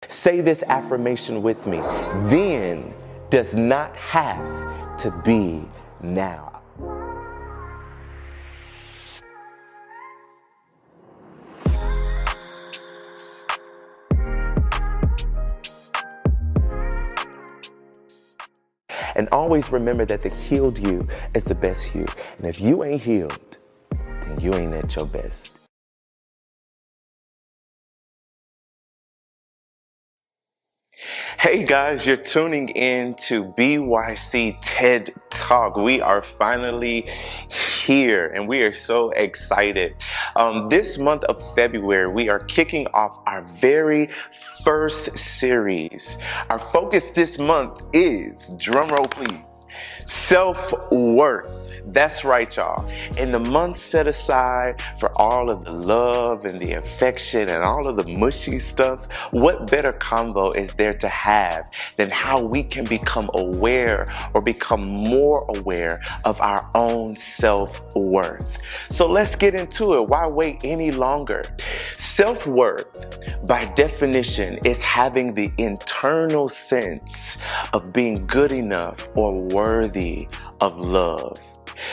Say this affirmation with me. Then does not have to be now. And always remember that the healed you is the best you. And if you ain't healed, then you ain't at your best. Hey guys, you're tuning in to BYC Ted Talk. We are finally here and we are so excited. This month of February, we are kicking off our very first series. Our focus this month is, drumroll please, self-worth. That's right, y'all. In the month set aside for all of the love and the affection and all of the mushy stuff, what better convo is there to have than how we can become aware or become more aware of our own self-worth? So let's get into it. Why wait any longer? Self-worth, by definition, is having the internal sense of being good enough or worthy of love.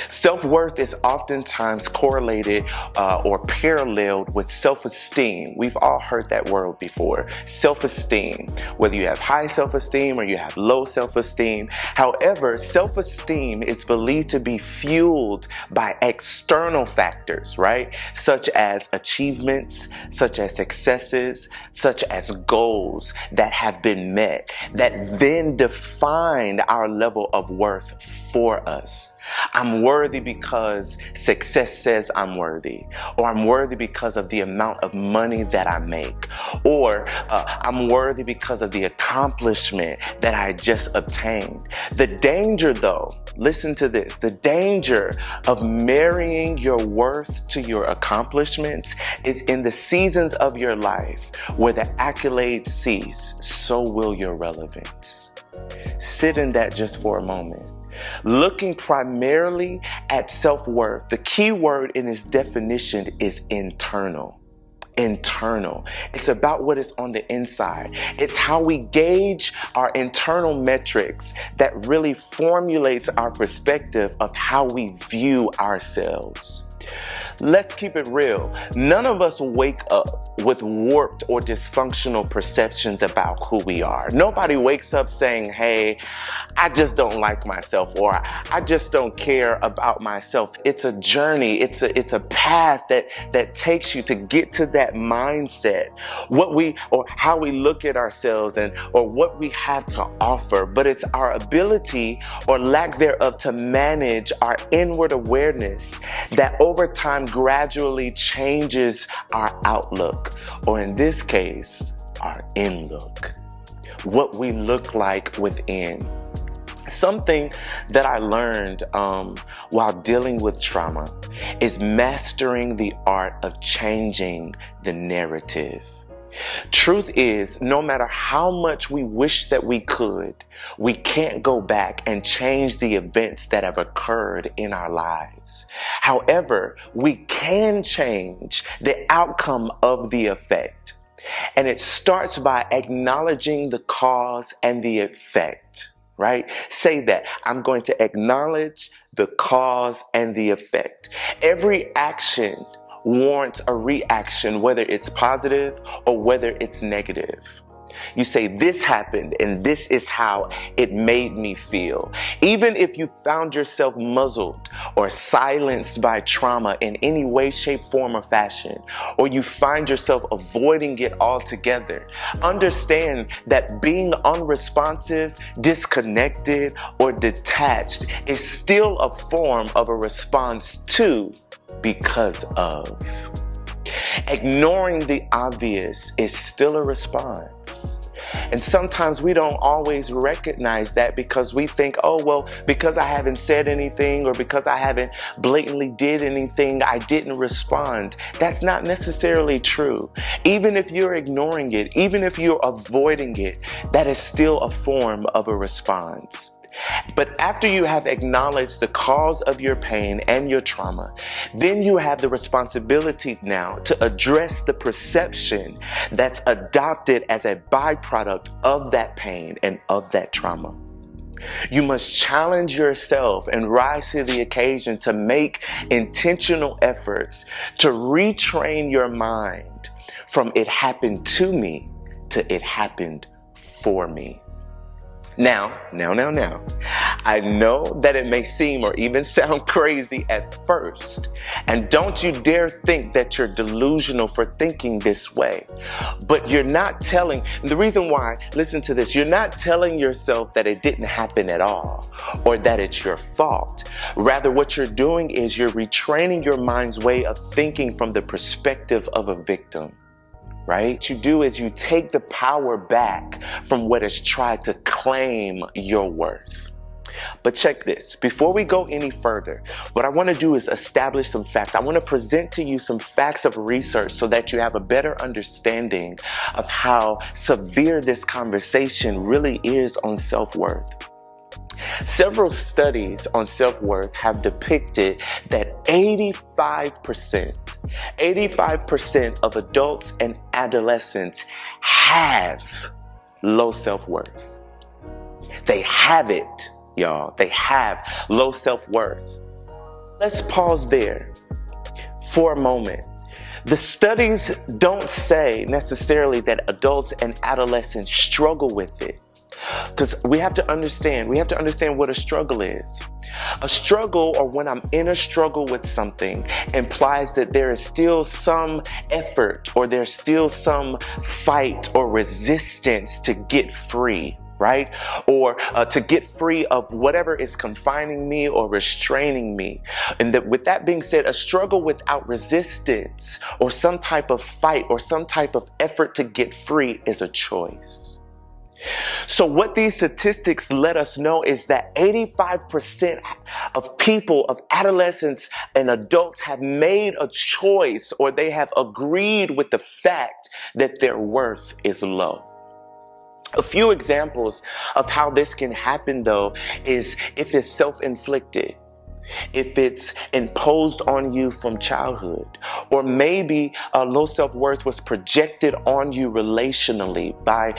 Self-worth is oftentimes correlated or paralleled with self-esteem. We've all heard that word before. Self-esteem, whether you have high self-esteem or you have low self-esteem. However, self-esteem is believed to be fueled by external factors, right? Such as achievements, such as successes, such as goals that have been met, that then define our level of worth for us. I'm worthy because success says I'm worthy, or I'm worthy because of the amount of money that I make, or I'm worthy because of the accomplishment that I just obtained. The danger though, listen to this, the danger of marrying your worth to your accomplishments is in the seasons of your life where the accolades cease, so will your relevance. Sit in that just for a moment. Looking primarily at self-worth, the key word in its definition is internal. Internal. It's about what is on the inside. It's how we gauge our internal metrics that really formulates our perspective of how we view ourselves. Let's keep it real. None of us wake up with warped or dysfunctional perceptions about who we are. Nobody wakes up saying, hey, I just don't like myself, or I just don't care about myself. It's a journey. It's a path that takes you to get to that mindset, how we look at ourselves or what we have to offer. But it's our ability or lack thereof to manage our inward awareness that over time gradually changes our outlook, or in this case, our in-look, what we look like within. Something that I learned while dealing with trauma is mastering the art of changing the narrative. Truth is, no matter how much we wish that we could, we can't go back and change the events that have occurred in our lives. However, we can change the outcome of the effect. And it starts by acknowledging the cause and the effect, right? Say that. I'm going to acknowledge the cause and the effect. Every action warrants a reaction, whether it's positive or whether it's negative. You say, this happened and this is how it made me feel. Even if you found yourself muzzled or silenced by trauma in any way, shape, form, or fashion, or you find yourself avoiding it altogether, understand that being unresponsive, disconnected, or detached is still a form of a response to because of. Ignoring the obvious is still a response. And sometimes we don't always recognize that because we think, oh, well, because I haven't said anything or because I haven't blatantly did anything, I didn't respond. That's not necessarily true. Even if you're ignoring it, even if you're avoiding it, that is still a form of a response. But after you have acknowledged the cause of your pain and your trauma, then you have the responsibility now to address the perception that's adopted as a byproduct of that pain and of that trauma. You must challenge yourself and rise to the occasion to make intentional efforts to retrain your mind from "it happened to me" to "it happened for me." Now, I know that it may seem or even sound crazy at first, and don't you dare think that you're delusional for thinking this way. But you're not telling, the reason why, listen to this, you're not telling yourself that it didn't happen at all or that it's your fault. Rather, what you're doing is you're retraining your mind's way of thinking from the perspective of a victim. Right? What you do is you take the power back from what has tried to claim your worth. But check this. Before we go any further, what I want to do is establish some facts. I want to present to you some facts of research so that you have a better understanding of how severe this conversation really is on self-worth. Several studies on self-worth have depicted that 85% of adults and adolescents have low self-worth. They have it, y'all. They have low self-worth. Let's pause there for a moment. The studies don't say necessarily that adults and adolescents struggle with it. Because we have to understand what a struggle is. A struggle, or when I'm in a struggle with something, implies that there is still some effort or there's still some fight or resistance to get free, right? Or to get free of whatever is confining me or restraining me. And that, with that being said, a struggle without resistance or some type of fight or some type of effort to get free is a choice. So what these statistics let us know is that 85% of people, of adolescents and adults, have made a choice, or they have agreed with the fact that their worth is low. A few examples of how this can happen, though, is if it's self-inflicted, if it's imposed on you from childhood, or maybe low self-worth was projected on you relationally by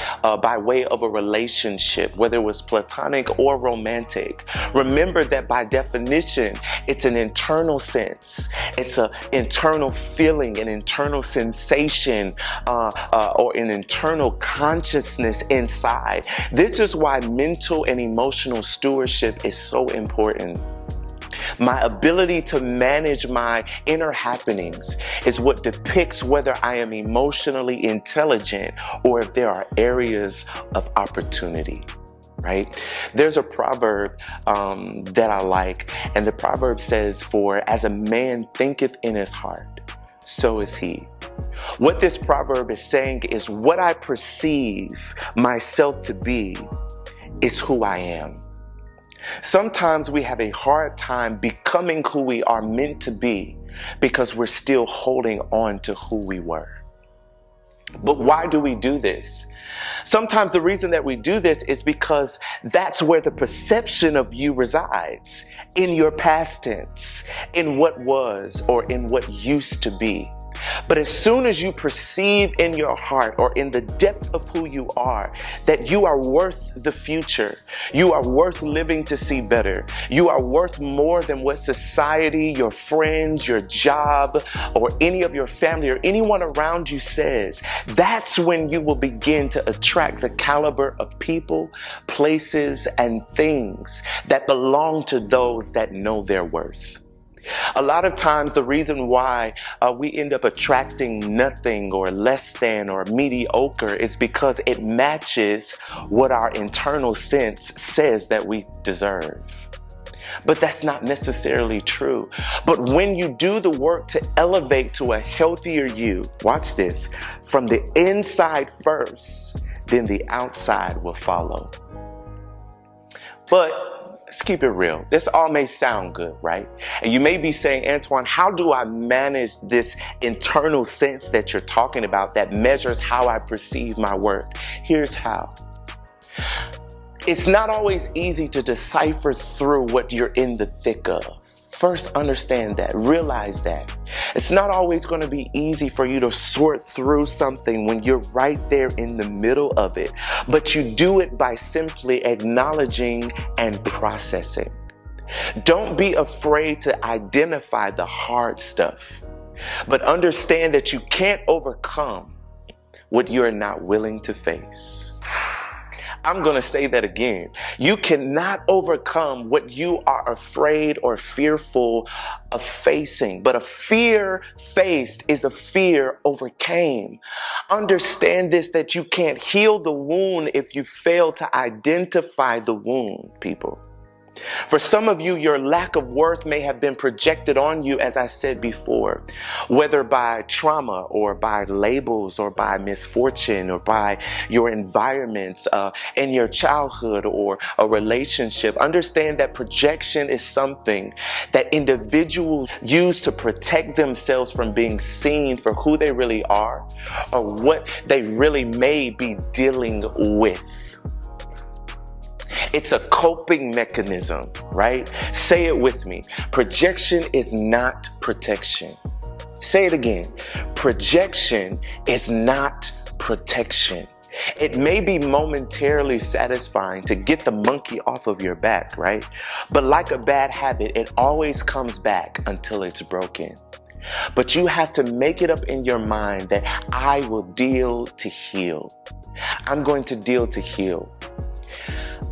way of a relationship, whether it was platonic or romantic. Remember that by definition, it's an internal sense. It's an internal feeling, an internal sensation, or an internal consciousness inside. This is why mental and emotional stewardship is so important. My ability to manage my inner happenings is what depicts whether I am emotionally intelligent or if there are areas of opportunity, right? There's a proverb that I like, and the proverb says, "For as a man thinketh in his heart, so is he." What this proverb is saying is what I perceive myself to be is who I am. Sometimes we have a hard time becoming who we are meant to be because we're still holding on to who we were. But why do we do this? Sometimes the reason that we do this is because that's where the perception of you resides, in your past tense, in what was or in what used to be. But as soon as you perceive in your heart or in the depth of who you are that you are worth the future, you are worth living to see better, you are worth more than what society, your friends, your job, or any of your family or anyone around you says, that's when you will begin to attract the caliber of people, places, and things that belong to those that know their worth. A lot of times the reason why we end up attracting nothing or less than or mediocre is because it matches what our internal sense says that we deserve. But that's not necessarily true. But when you do the work to elevate to a healthier you, watch this, from the inside first, then the outside will follow. But let's keep it real. This all may sound good, right? And you may be saying, Antoine, how do I manage this internal sense that you're talking about that measures how I perceive my worth? Here's how. It's not always easy to decipher through what you're in the thick of. First, understand that, realize that. It's not always going to be easy for you to sort through something when you're right there in the middle of it, but you do it by simply acknowledging and processing. Don't be afraid to identify the hard stuff, but understand that you can't overcome what you're not willing to face. I'm going to say that again. You cannot overcome what you are afraid or fearful of facing, but a fear faced is a fear overcame. Understand this, that you can't heal the wound if you fail to identify the wound, people. For some of you, your lack of worth may have been projected on you, as I said before, whether by trauma or by labels or by misfortune or by your environments in your childhood or a relationship. Understand that projection is something that individuals use to protect themselves from being seen for who they really are or what they really may be dealing with. It's a coping mechanism, right? Say it with me. Projection is not protection. Say it again. Projection is not protection. It may be momentarily satisfying to get the monkey off of your back, right? But like a bad habit, it always comes back until it's broken. But you have to make it up in your mind that I will deal to heal. I'm going to deal to heal.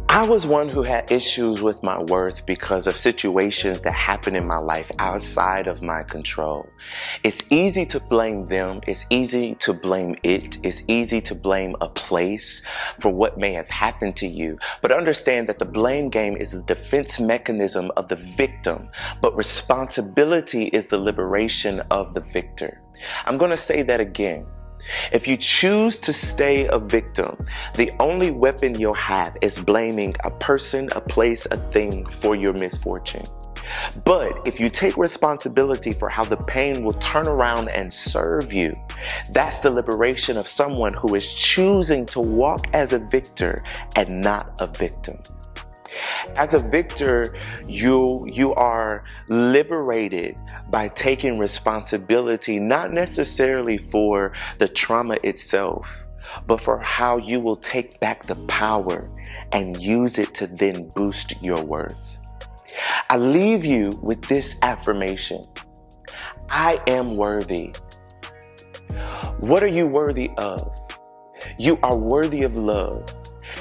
I was one who had issues with my worth because of situations that happened in my life outside of my control. It's easy to blame them. It's easy to blame it. It's easy to blame a place for what may have happened to you. But understand that the blame game is the defense mechanism of the victim, but responsibility is the liberation of the victor. I'm going to say that again. If you choose to stay a victim, the only weapon you'll have is blaming a person, a place, a thing for your misfortune. But if you take responsibility for how the pain will turn around and serve you, that's the liberation of someone who is choosing to walk as a victor and not a victim. As a victor, you are liberated by taking responsibility, not necessarily for the trauma itself, but for how you will take back the power and use it to then boost your worth. I leave you with this affirmation. I am worthy. What are you worthy of? You are worthy of love.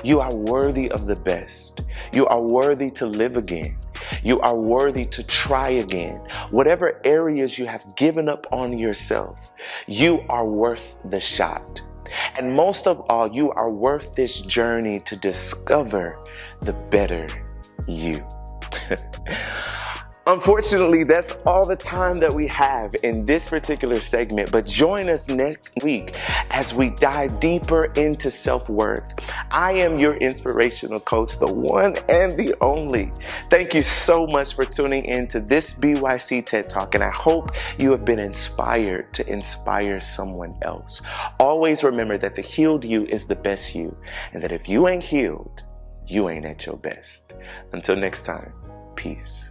You are worthy of the best. You are worthy to live again. You are worthy to try again. Whatever areas you have given up on yourself, you are worth the shot. And most of all, you are worth this journey to discover the better you. Unfortunately, that's all the time that we have in this particular segment, but join us next week as we dive deeper into self-worth. I am your inspirational coach, the one and the only. Thank you so much for tuning in to this BYC Ted Talk, and I hope you have been inspired to inspire someone else. Always remember that the healed you is the best you, and that if you ain't healed, you ain't at your best. Until next time, peace.